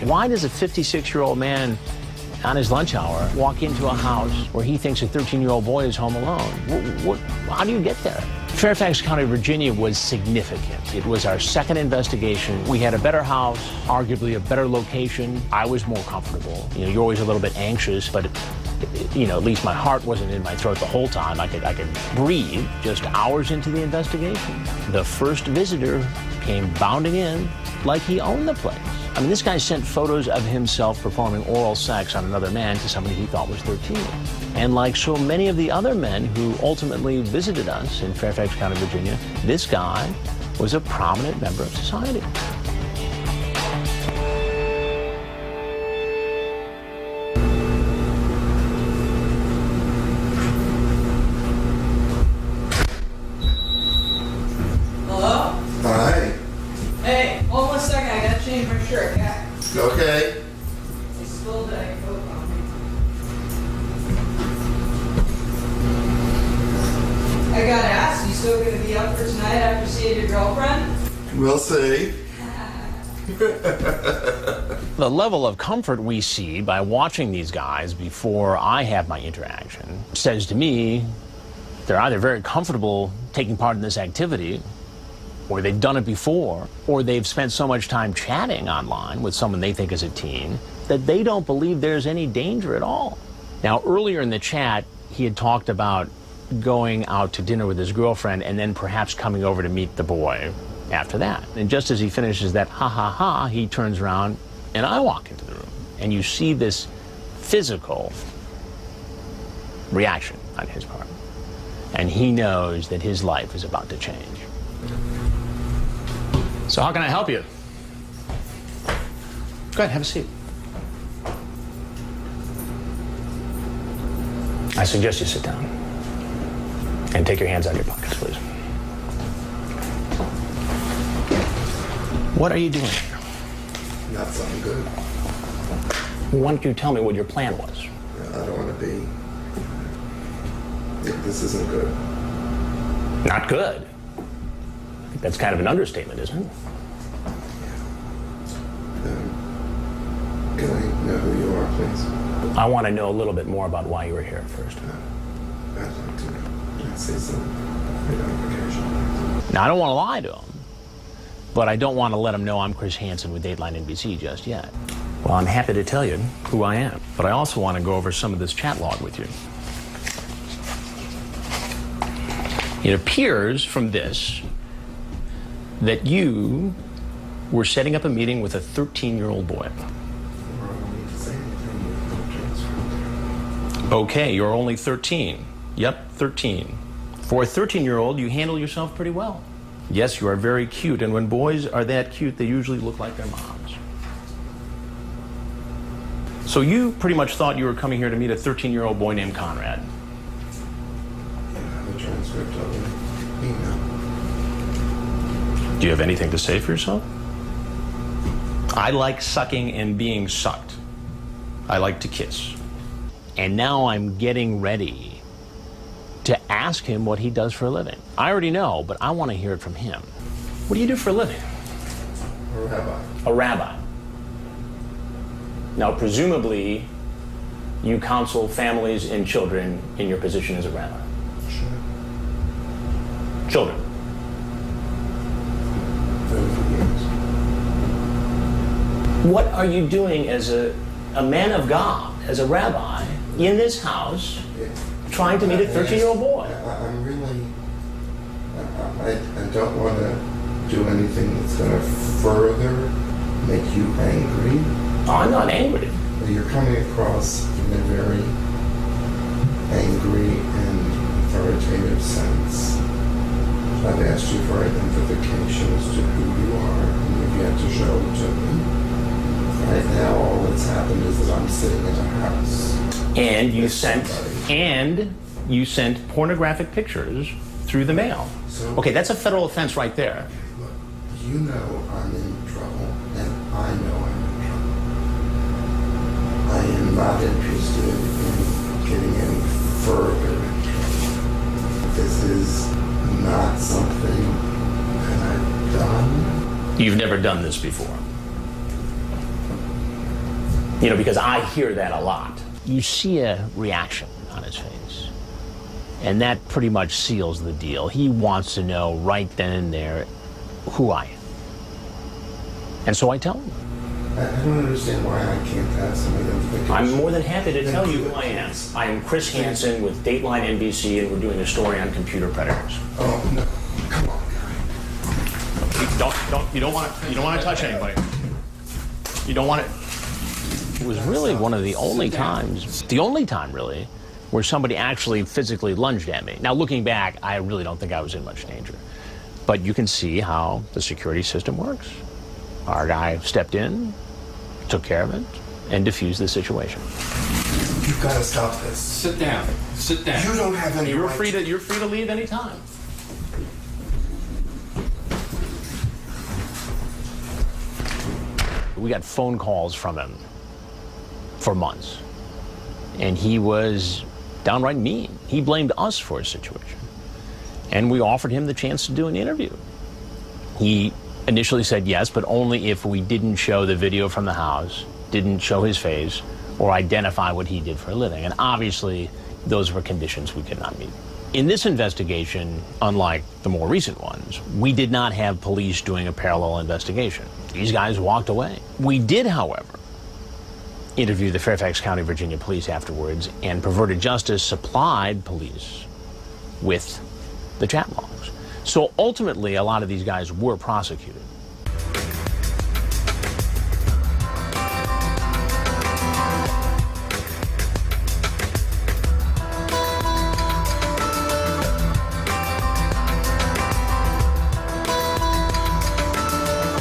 Why does a 56-year-old man on his lunch hour walk into a house where he thinks a 13-year-old boy is home alone? How do you get there? Fairfax County, Virginia was significant. It was our second investigation. We had a better house, arguably a better location. I was more comfortable. You know, you're always a little bit anxious, but you know, at least my heart wasn't in my throat the whole time. I could breathe just hours into the investigation. The first visitor came bounding in like he owned the place. I mean, this guy sent photos of himself performing oral sex on another man to somebody he thought was 13. And like so many of the other men who ultimately visited us in Fairfax County, Virginia, this guy was a prominent member of society. Hello? Hi. Hey, hold on a second, I gotta change my shirt, yeah? Okay. It's still that coat on me. I gotta ask, you still gonna be up for tonight after seeing your girlfriend? We'll see. The level of comfort we see by watching these guys before I have my interaction says to me they're either very comfortable taking part in this activity, or they've done it before, or they've spent so much time chatting online with someone they think is a teen that they don't believe there's any danger at all. Now, earlier in the chat, he had talked about going out to dinner with his girlfriend and then perhaps coming over to meet the boy after that. And just as he finishes that ha ha ha, he turns around and I walk into the room. And you see this physical reaction on his part. And he knows that his life is about to change. So how can I help you? Go ahead, have a seat. I suggest you sit down and take your hands out of your pockets, please. What are you doing here? Not something good. Why don't you tell me what your plan was? I don't want to be. This isn't good. Not good? I think that's kind of an understatement, isn't it? Can I know who you are, please? I want to know a little bit more about why you were here first. I'd like to know. Can I say some identification? Now, I don't want to lie to him, but I don't want to let him know I'm Chris Hansen with Dateline NBC just yet. Well, I'm happy to tell you who I am, but I also want to go over some of this chat log with you. It appears from this that you were setting up a meeting with a 13-year-old boy. Okay, you're only 13. Yep, 13. For a 13-year-old, you handle yourself pretty well. Yes, you are very cute, and when boys are that cute, they usually look like their moms. So you pretty much thought you were coming here to meet a 13-year-old boy named Conrad. The transcript of the email. Do you have anything to say for yourself? I like sucking and being sucked. I like to kiss. And now I'm getting ready to ask him what he does for a living. I already know, but I want to hear it from him. What do you do for a living? A rabbi. A rabbi. Now, presumably, you counsel families and children in your position as a rabbi. Sure. Children. 30 years. What are you doing as a man of God, as a rabbi, in this house, trying to meet a 13-year-old boy? I'm really... I don't want to do anything that's going to further make you angry. Oh, I'm not angry. You're coming across in a very angry and authoritative sense. I've asked you for identification as to who you are, and you've yet to show it to me. Right now, all that's happened is that I'm sitting in a house. And you sent pornographic pictures through the mail. So, okay, that's a federal offense right there. Look, you know I'm in trouble, and I know I'm in trouble. I am not interested in getting any further in trouble. This is not something that I've done. You've never done this before. You know, because I hear that a lot. You see a reaction on his face, and that pretty much seals the deal. He wants to know right then and there who I am. And so I tell him. I don't understand why I can't ask somebody else. I'm more than happy to tell you who I am. I am Chris Hansen with Dateline NBC, and we're doing a story on computer predators. Oh, no. Come on, You don't want to touch anybody. You don't want to. It was really one of the only times, really, where somebody actually physically lunged at me. Now, looking back, I really don't think I was in much danger. But you can see how the security system works. Our guy stepped in, took care of it, and diffused the situation. You've got to stop this. Sit down. Sit down. You don't have any You're right free to leave any time. We got phone calls from him for months, and he was downright mean. He blamed us for his situation, and we offered him the chance to do an interview. He initially said yes, but only if we didn't show the video from the house, didn't show his face, or identify what he did for a living. And obviously, those were conditions we could not meet. In this investigation, unlike the more recent ones, we did not have police doing a parallel investigation. These guys walked away. We did, however, interview the Fairfax County, Virginia police afterwards, and Perverted Justice supplied police with the chat logs. So ultimately, a lot of these guys were prosecuted.